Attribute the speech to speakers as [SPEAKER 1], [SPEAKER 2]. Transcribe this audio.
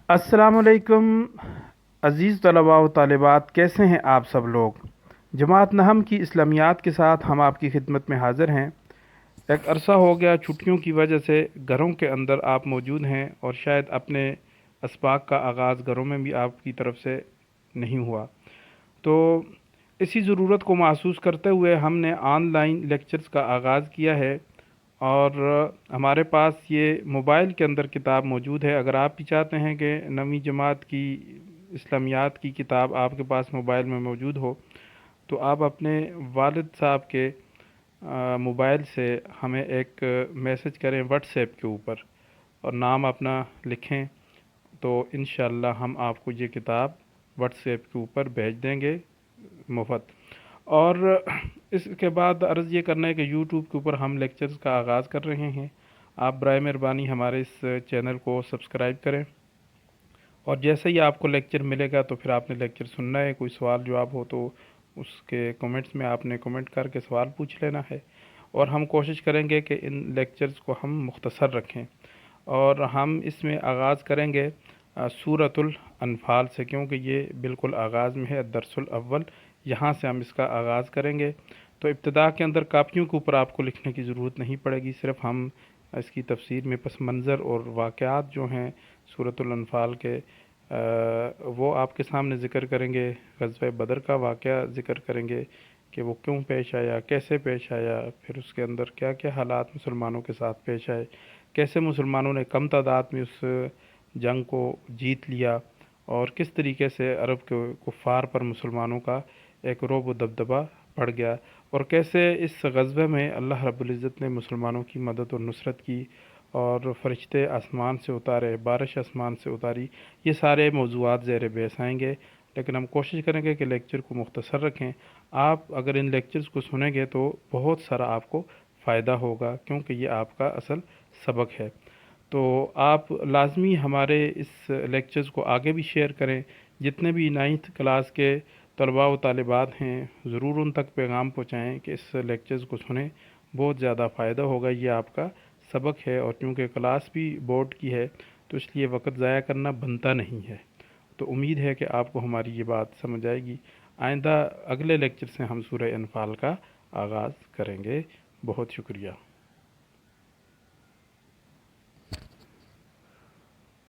[SPEAKER 1] अस्सलामुअलैकुम अज़ीज़ तलबा व तालिबात, कैसे हैं आप सब लोग। जमात नहम की इस्लामियात के साथ हम आपकी खिदमत में हाज़िर हैं। एक अरसा हो गया छुट्टियों की वजह से घरों के अंदर आप मौजूद हैं और शायद अपने असबाक का आगाज़ घरों में भी आपकी तरफ से नहीं हुआ। तो इसी ज़रूरत को महसूस करते हुए हमने ऑनलाइन लेक्चर्स का आगाज़ किया है और हमारे पास ये मोबाइल के अंदर किताब मौजूद है। अगर आप भी चाहते हैं कि नवीं जमात की इस्लामियात की किताब आपके पास मोबाइल में मौजूद हो, तो आप अपने वालिद साहब के मोबाइल से हमें एक मैसेज करें व्हाट्सएप के ऊपर और नाम अपना लिखें, तो इंशाअल्लाह हम आपको ये किताब व्हाट्सएप के ऊपर भेज देंगे मुफ़्त। और इसके बाद अर्ज़ ये करना है कि यूट्यूब के ऊपर हम लेक्चर्स का आगाज़ कर रहे हैं। आप बराए मेहरबानी हमारे इस चैनल को सब्सक्राइब करें और जैसे ही आपको लेक्चर मिलेगा तो फिर आपने लेक्चर सुनना है। कोई सवाल जवाब हो तो उसके कमेंट्स में आपने कमेंट करके सवाल पूछ लेना है और हम कोशिश करेंगे कि इन लेक्चर्स को हम मुख्तसर रखें। और हम इसमें आगाज़ करेंगे सूरतुल अनफाल से, क्योंकि ये बिल्कुल आगाज़ में है, दरसुल अव्वल, यहाँ से हम इसका आगाज़ करेंगे। तो इब्तिदा के अंदर कापियों के ऊपर आपको लिखने की ज़रूरत नहीं पड़ेगी, सिर्फ़ हम इसकी तफसीर में पस मंज़र और वाक़यात जो हैं सूरतुल अनफाल के वो आपके सामने ज़िक्र करेंगे। ग़ज़वे बदर का वाक़या ज़िक्र करेंगे कि वो क्यों पेश आया, कैसे पेश आया, फिर उसके अंदर क्या क्या हालात मुसलमानों के साथ पेश आए, कैसे मुसलमानों ने कम तादाद में उस जंग को जीत लिया और किस तरीके से अरब के कुफ़ार पर मुसलमानों का एक रोब व दबदबा बढ़ गया और कैसे इस ग़ज़वे में अल्लाह रब्बुल इज़्ज़त ने मुसलमानों की मदद और नुसरत की और फ़रिश्ते आसमान से उतारे, बारिश आसमान से उतारी। ये सारे मौज़ूआत ज़ेर बहस आएंगे, लेकिन हम कोशिश करेंगे कि लेक्चर को मुख्तसर रखें। आप अगर इन लेक्चर्स को सुनेंगे तो बहुत सारा आपको फ़ायदा होगा, क्योंकि ये आपका असल सबक है। तो आप लाज़मी हमारे इस लेक्चर्स को आगे भी शेयर करें। जितने भी 9th क्लास के तलबा व तालिबात हैं, ज़रूर उन तक पैगाम पहुँचाएँ कि इस लेक्चर्स को सुनें, बहुत ज़्यादा फ़ायदा होगा। ये आपका सबक है और क्योंकि क्लास भी बोर्ड की है तो इसलिए वक्त ज़ाया करना बनता नहीं है। तो उम्मीद है कि आपको हमारी ये बात समझ आएगी। आइंदा अगले लेक्चर से हम सूरह अनफाल का आगाज़ करेंगे। बहुत शुक्रिया।